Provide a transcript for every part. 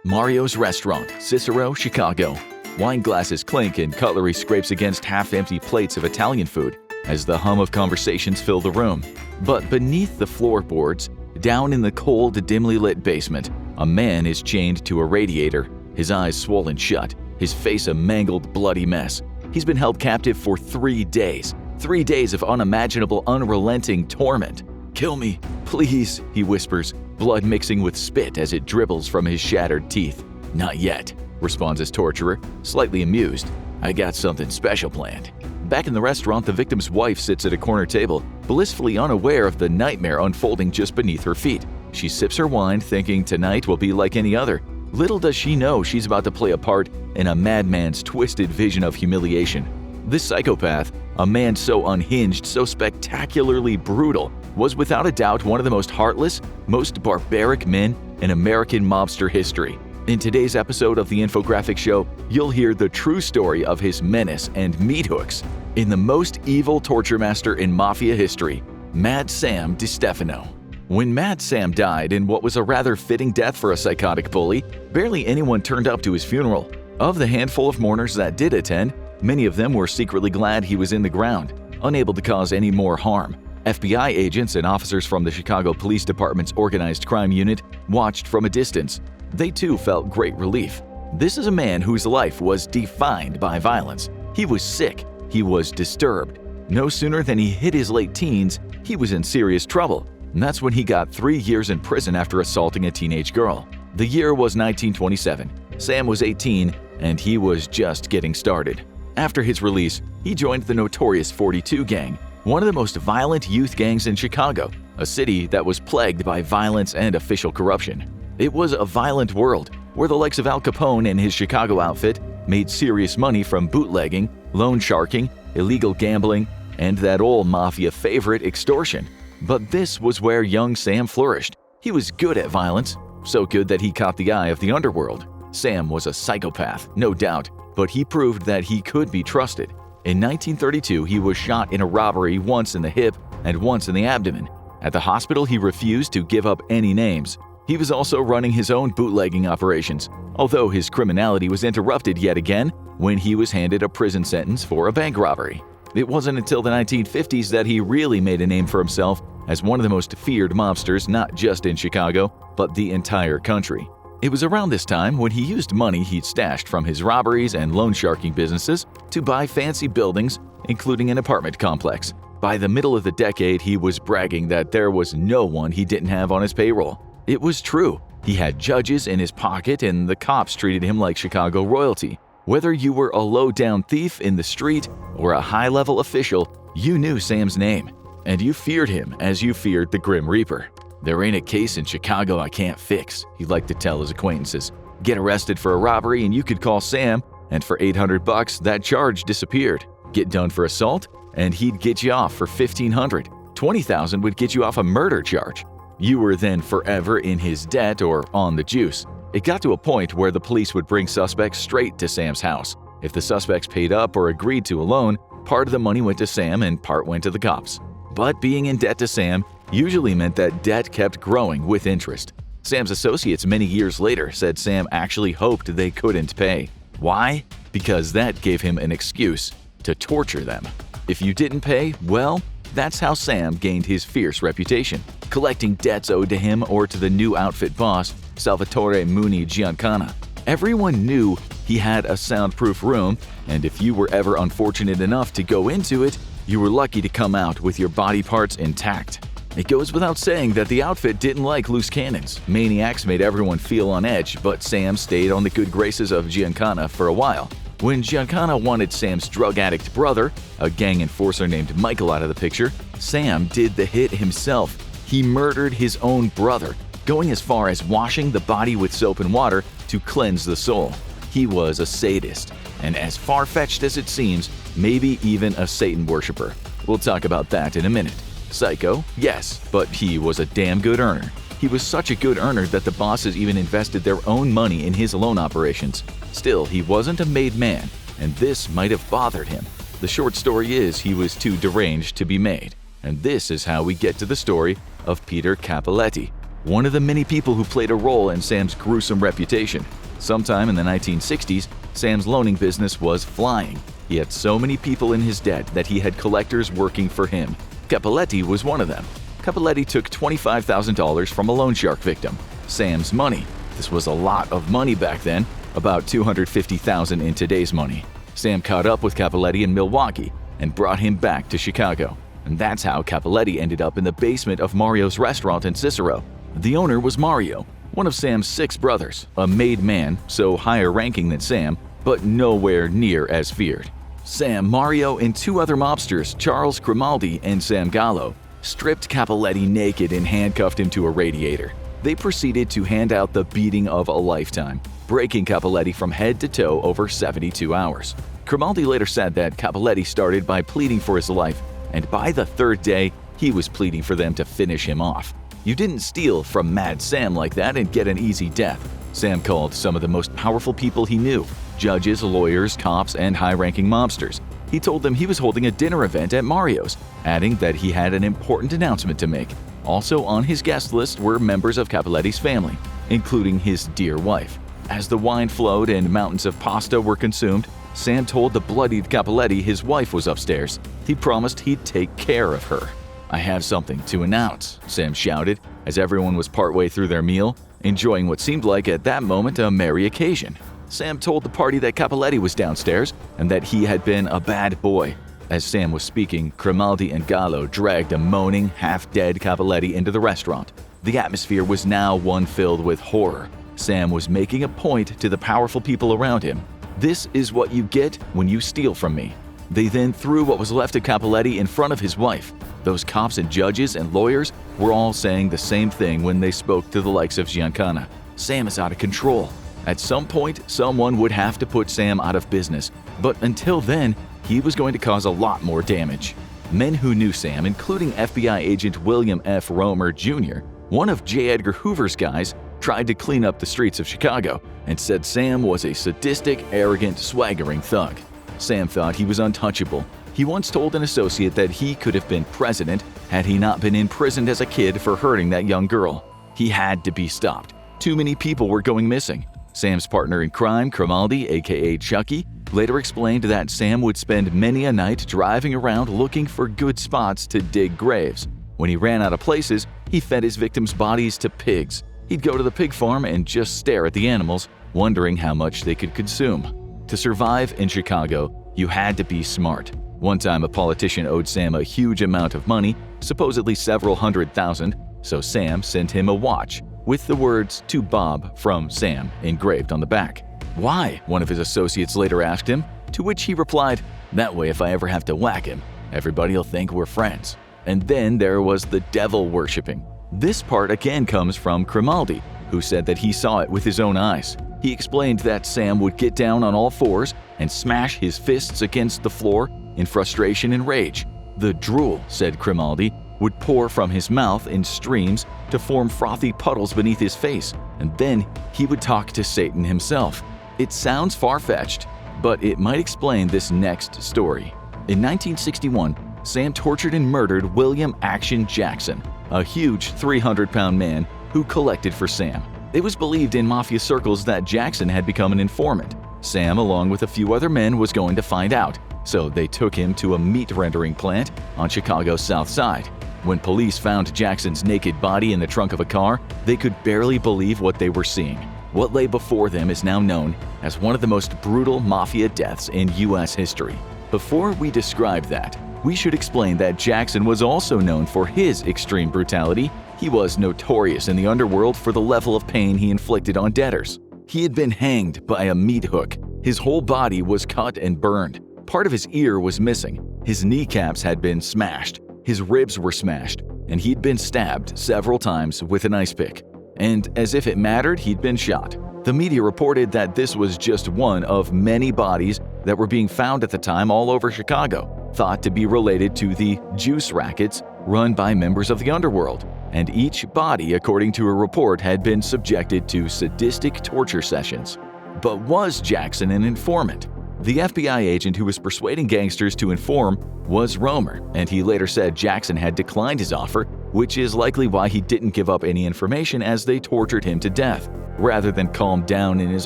Mario's Restaurant, Cicero, Chicago. Wine glasses clink and cutlery scrapes against half-empty plates of Italian food as the hum of conversations fill the room. But beneath the floorboards, down in the cold, dimly lit basement, a man is chained to a radiator, his eyes swollen shut, his face a mangled, bloody mess. He's been held captive for 3 days. 3 days of unimaginable, unrelenting torment. "Kill me, please," he whispers, blood mixing with spit as it dribbles from his shattered teeth. "Not yet," responds his torturer, slightly amused. "I got something special planned." Back in the restaurant, the victim's wife sits at a corner table, blissfully unaware of the nightmare unfolding just beneath her feet. She sips her wine, thinking tonight will be like any other. Little does she know she's about to play a part in a madman's twisted vision of humiliation. This psychopath, a man so unhinged, so spectacularly brutal, was without a doubt one of the most heartless, most barbaric men in American mobster history. In today's episode of the Infographic Show, you'll hear the true story of his menace and meat hooks in the most evil torture master in Mafia history, Mad Sam DeStefano. When Mad Sam died in what was a rather fitting death for a psychotic bully, barely anyone turned up to his funeral. Of the handful of mourners that did attend, many of them were secretly glad he was in the ground, unable to cause any more harm. FBI agents and officers from the Chicago Police Department's organized crime unit watched from a distance. They too felt great relief. This is a man whose life was defined by violence. He was sick. He was disturbed. No sooner than he hit his late teens, he was in serious trouble. And that's when he got 3 years in prison after assaulting a teenage girl. The year was 1927. Sam was 18, and he was just getting started. After his release, he joined the notorious 42 Gang, one of the most violent youth gangs in Chicago, a city that was plagued by violence and official corruption. It was a violent world where the likes of Al Capone and his Chicago outfit made serious money from bootlegging, loan sharking, illegal gambling, and that old Mafia favorite, extortion. But this was where young Sam flourished. He was good at violence, so good that he caught the eye of the underworld. Sam was a psychopath, no doubt, but he proved that he could be trusted. In 1932, he was shot in a robbery, once in the hip and once in the abdomen. At the hospital, he refused to give up any names. He was also running his own bootlegging operations, although his criminality was interrupted yet again when he was handed a prison sentence for a bank robbery. It wasn't until the 1950s that he really made a name for himself as one of the most feared mobsters, not just in Chicago, but the entire country. It was around this time when he used money he'd stashed from his robberies and loan sharking businesses to buy fancy buildings, including an apartment complex. By the middle of the decade, he was bragging that there was no one he didn't have on his payroll. It was true. He had judges in his pocket, and the cops treated him like Chicago royalty. Whether you were a low-down thief in the street or a high-level official, you knew Sam's name, and you feared him as you feared the Grim Reaper. "There ain't a case in Chicago I can't fix," he'd like to tell his acquaintances. Get arrested for a robbery and you could call Sam, and for $800, that charge disappeared. Get done for assault, and he'd get you off for $1,500. $20,000 would get you off a murder charge. You were then forever in his debt or on the juice. It got to a point where the police would bring suspects straight to Sam's house. If the suspects paid up or agreed to a loan, part of the money went to Sam and part went to the cops. But being in debt to Sam usually meant that debt kept growing with interest. Sam's associates many years later said Sam actually hoped they couldn't pay. Why? Because that gave him an excuse to torture them. If you didn't pay, well, that's how Sam gained his fierce reputation, collecting debts owed to him or to the new outfit boss, Salvatore Giancana. Everyone knew he had a soundproof room, and if you were ever unfortunate enough to go into it, you were lucky to come out with your body parts intact. It goes without saying that the outfit didn't like loose cannons. Maniacs made everyone feel on edge, but Sam stayed on the good graces of Giancana for a while. When Giancana wanted Sam's drug addict brother, a gang enforcer named Michael, out of the picture, Sam did the hit himself. He murdered his own brother, going as far as washing the body with soap and water to cleanse the soul. He was a sadist, and as far-fetched as it seems, maybe even a Satan worshiper. We'll talk about that in a minute. Psycho? Yes, but he was a damn good earner. He was such a good earner that the bosses even invested their own money in his loan operations. Still, he wasn't a made man, and this might have bothered him. The short story is he was too deranged to be made. And this is how we get to the story of Peter Capetti. one of the many people who played a role in Sam's gruesome reputation. Sometime in the 1960s, Sam's loaning business was flying. He had so many people in his debt that he had collectors working for him. Capetti was one of them. Capetti took $25,000 from a loan shark victim, Sam's money. This was a lot of money back then, about $250,000 in today's money. Sam caught up with Capetti in Milwaukee and brought him back to Chicago. And that's how Capetti ended up in the basement of Mario's restaurant in Cicero. The owner was Mario, one of Sam's 6 brothers, a made man, so higher ranking than Sam, but nowhere near as feared. Sam, Mario, and 2 other mobsters, Charles Grimaldi and Sam Gallo, stripped Capetti naked and handcuffed him to a radiator. They proceeded to hand out the beating of a lifetime, breaking Capetti from head to toe over 72 hours. Grimaldi later said that Capetti started by pleading for his life, and by the 3rd day, he was pleading for them to finish him off. You didn't steal from Mad Sam like that and get an easy death. Sam called some of the most powerful people he knew, judges, lawyers, cops, and high-ranking mobsters. He told them he was holding a dinner event at Mario's, adding that he had an important announcement to make. Also on his guest list were members of Capelletti's family, including his dear wife. As the wine flowed and mountains of pasta were consumed, Sam told the bloodied Capetti his wife was upstairs. He promised he'd take care of her. "I have something to announce," Sam shouted as everyone was partway through their meal, enjoying what seemed like at that moment a merry occasion. Sam told the party that Capetti was downstairs and that he had been a bad boy. As Sam was speaking, Grimaldi and Gallo dragged a moaning, half-dead Capetti into the restaurant. The atmosphere was now one filled with horror. Sam was making a point to the powerful people around him. "This is what you get when you steal from me." They then threw what was left of Capetti in front of his wife. Those cops and judges and lawyers were all saying the same thing when they spoke to the likes of Giancana. Sam is out of control. At some point, someone would have to put Sam out of business, but until then, he was going to cause a lot more damage. Men who knew Sam, including FBI agent William F. Romer Jr., one of J. Edgar Hoover's guys, tried to clean up the streets of Chicago and said Sam was a sadistic, arrogant, swaggering thug. Sam thought he was untouchable. He once told an associate that he could have been president had he not been imprisoned as a kid for hurting that young girl. He had to be stopped. Too many people were going missing. Sam's partner in crime, Grimaldi, aka Chucky, later explained that Sam would spend many a night driving around looking for good spots to dig graves. When he ran out of places, he fed his victims' bodies to pigs. He'd go to the pig farm and just stare at the animals, wondering how much they could consume. To survive in Chicago, you had to be smart. One time a politician owed Sam a huge amount of money, supposedly several $100,000, so Sam sent him a watch with the words "To Bob from Sam" engraved on the back. "Why?" one of his associates later asked him, to which he replied, "That way if I ever have to whack him, everybody'll think we're friends." And then there was the devil worshipping. This part again comes from Grimaldi, who said that he saw it with his own eyes. He explained that Sam would get down on all fours and smash his fists against the floor in frustration and rage. The drool, said Grimaldi, would pour from his mouth in streams to form frothy puddles beneath his face, and then he would talk to Satan himself. It sounds far-fetched, but it might explain this next story. In 1961, Sam tortured and murdered William Action Jackson, a huge 300-pound man who collected for Sam. It was believed in Mafia circles that Jackson had become an informant. Sam, along with a few other men, was going to find out, so they took him to a meat rendering plant on Chicago's South Side. When police found Jackson's naked body in the trunk of a car, they could barely believe what they were seeing. What lay before them is now known as one of the most brutal Mafia deaths in U.S. history. Before we describe that, we should explain that Jackson was also known for his extreme brutality. He was notorious in the underworld for the level of pain he inflicted on debtors. He had been hanged by a meat hook. His whole body was cut and burned. Part of his ear was missing. His kneecaps had been smashed. His ribs were smashed, and he'd been stabbed several times with an ice pick. And as if it mattered, he'd been shot. The media reported that this was just one of many bodies that were being found at the time all over Chicago, thought to be related to the juice rackets run by members of the underworld. And each body, according to a report, had been subjected to sadistic torture sessions. But was Jackson an informant? The FBI agent who was persuading gangsters to inform was Romer, and he later said Jackson had declined his offer, which is likely why he didn't give up any information as they tortured him to death. Rather than calm down in his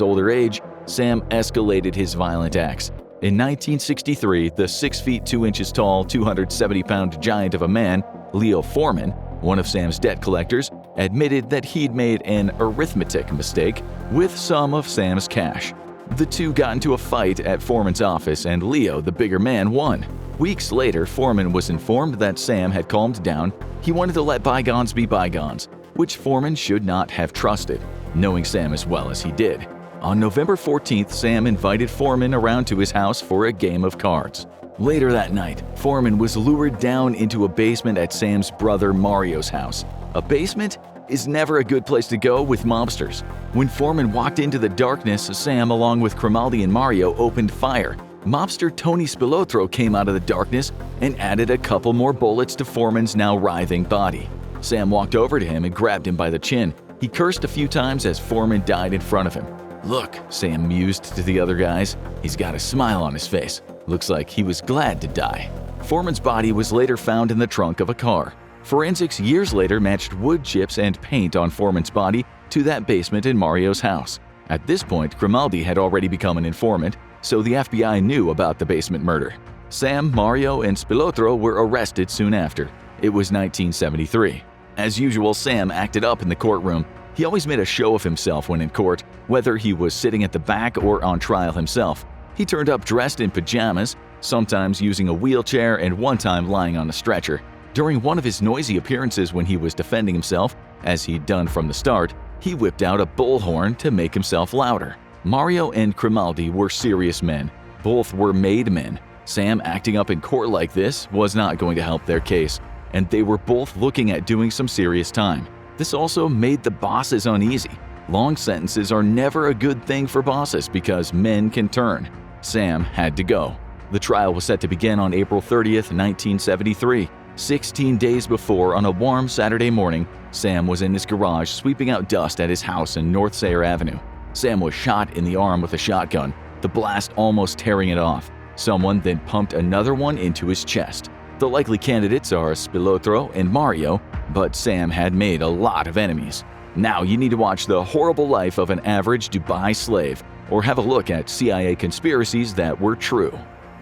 older age, Sam escalated his violent acts. In 1963, the 6 feet 2 inches tall, 270-pound giant of a man, Leo Foreman, one of Sam's debt collectors, admitted that he'd made an arithmetic mistake with some of Sam's cash. The two got into a fight at Foreman's office and Leo, the bigger man, won. Weeks later, Foreman was informed that Sam had calmed down. He wanted to let bygones be bygones, which Foreman should not have trusted, knowing Sam as well as he did. On November 14th, Sam invited Foreman around to his house for a game of cards. Later that night, Foreman was lured down into a basement at Sam's brother Mario's house. A basement is never a good place to go with mobsters. When Foreman walked into the darkness, Sam, along with Grimaldi and Mario, opened fire. Mobster Tony Spilotro came out of the darkness and added a couple more bullets to Foreman's now writhing body. Sam walked over to him and grabbed him by the chin. He cursed a few times as Foreman died in front of him. "Look," Sam mused to the other guys. "He's got a smile on his face. Looks like he was glad to die." Foreman's body was later found in the trunk of a car. Forensics years later matched wood chips and paint on Foreman's body to that basement in Mario's house. At this point, Grimaldi had already become an informant, so the FBI knew about the basement murder. Sam, Mario, and Spilotro were arrested soon after. It was 1973. As usual, Sam acted up in the courtroom. He always made a show of himself when in court, whether he was sitting at the back or on trial himself. He turned up dressed in pajamas, sometimes using a wheelchair and one time lying on a stretcher. During one of his noisy appearances when he was defending himself, as he'd done from the start, he whipped out a bullhorn to make himself louder. Mario and Grimaldi were serious men. Both were made men. Sam acting up in court like this was not going to help their case, and they were both looking at doing some serious time. This also made the bosses uneasy. Long sentences are never a good thing for bosses because men can turn. Sam had to go. The trial was set to begin on April 30th, 1973. 16 days before, on a warm Saturday morning, Sam was in his garage sweeping out dust at his house in North Sayre Avenue. Sam was shot in the arm with a shotgun, the blast almost tearing it off. Someone then pumped another one into his chest. The likely candidates are Spilotro and Mario, but Sam had made a lot of enemies. Now you need to watch The Horrible Life of an Average Dubai Slave, or have a look at CIA conspiracies that were true.